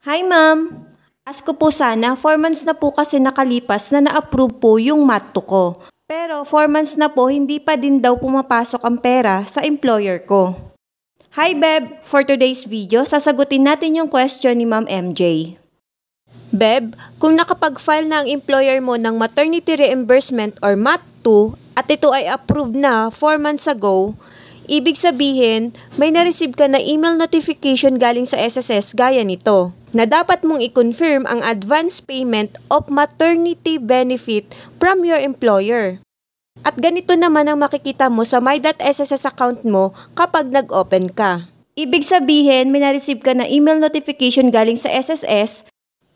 Hi ma'am! Ask ko po sana, 4 months na po kasi nakalipas na na-approve po yung MAT2 ko. Pero 4 months na po hindi pa din daw pumapasok ang pera sa employer ko. Hi Beb! For today's video, sasagutin natin yung question ni Ma'am MJ. Beb, kung nakapag-file na ang employer mo ng maternity reimbursement or MAT2 at ito ay approved na 4 months ago, ibig sabihin, may na-receive ka na email notification galing sa SSS gaya nito, na dapat mong i-confirm ang advance payment of maternity benefit from your employer. At ganito naman ang makikita mo sa my.sss account mo kapag nag-open ka. Ibig sabihin, may na-receive ka na email notification galing sa SSS,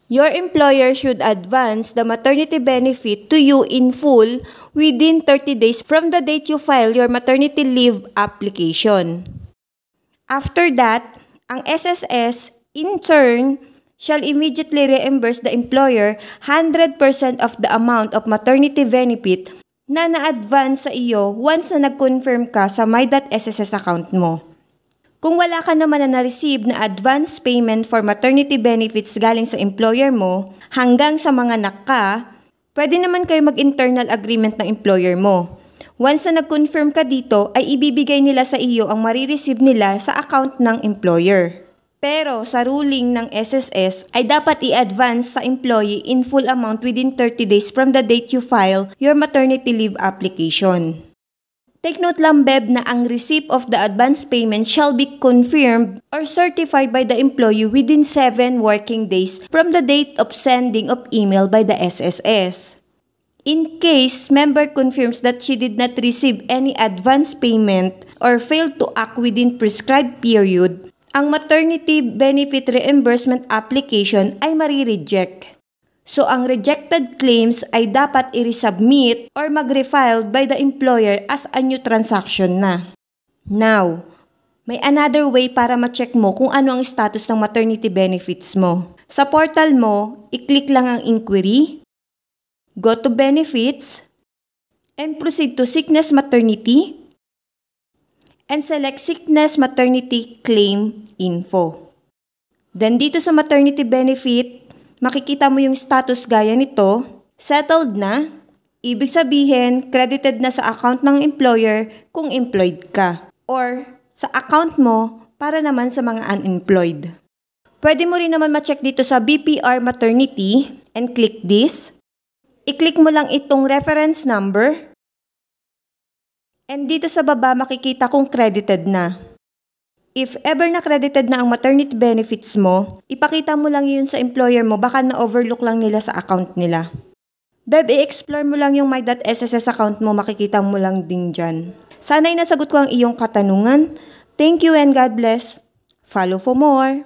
your employer should advance the maternity benefit to you in full within 30 days from the date you file your maternity leave application. After that, ang SSS, in turn, shall immediately reimburse the employer 100% of the amount of maternity benefit na na-advance sa iyo once na nag-confirm ka sa my.sss account mo. Kung wala ka naman na na-receive na advance payment for maternity benefits galing sa employer mo hanggang sa mga anak ka, pwede naman kayo mag-internal agreement ng employer mo. Once na nag-confirm ka dito, ay ibibigay nila sa iyo ang marireceive nila sa account ng employer. Pero sa ruling ng SSS ay dapat i-advance sa employee in full amount within 30 days from the date you file your maternity leave application. Take note lang, Beb, na ang receipt of the advance payment shall be confirmed or certified by the employee within 7 working days from the date of sending of email by the SSS. In case member confirms that she did not receive any advance payment or failed to act within prescribed period, ang maternity benefit reimbursement application ay marireject. So, ang rejected claims ay dapat i-resubmit or mag-refiled by the employer as a new transaction na. Now, may another way para ma-check mo kung ano ang status ng maternity benefits mo. Sa portal mo, i-click lang ang inquiry, go to benefits, and proceed to sickness maternity, and select sickness maternity claim info. Then dito sa maternity benefit, makikita mo yung status gaya nito, settled na, ibig sabihin credited na sa account ng employer kung employed ka, or sa account mo para naman sa mga unemployed. Pwede mo rin naman ma-check dito sa BPR maternity and click this. I-click mo lang itong reference number, and dito sa baba makikita kung credited na. If ever na-credited na ang maternity benefits mo, ipakita mo lang yun sa employer mo, baka na-overlook lang nila sa account nila. Beb, i-explore mo lang yung my.sss account mo, makikita mo lang din dyan. Sana'y nasagot ko ang iyong katanungan. Thank you and God bless. Follow for more.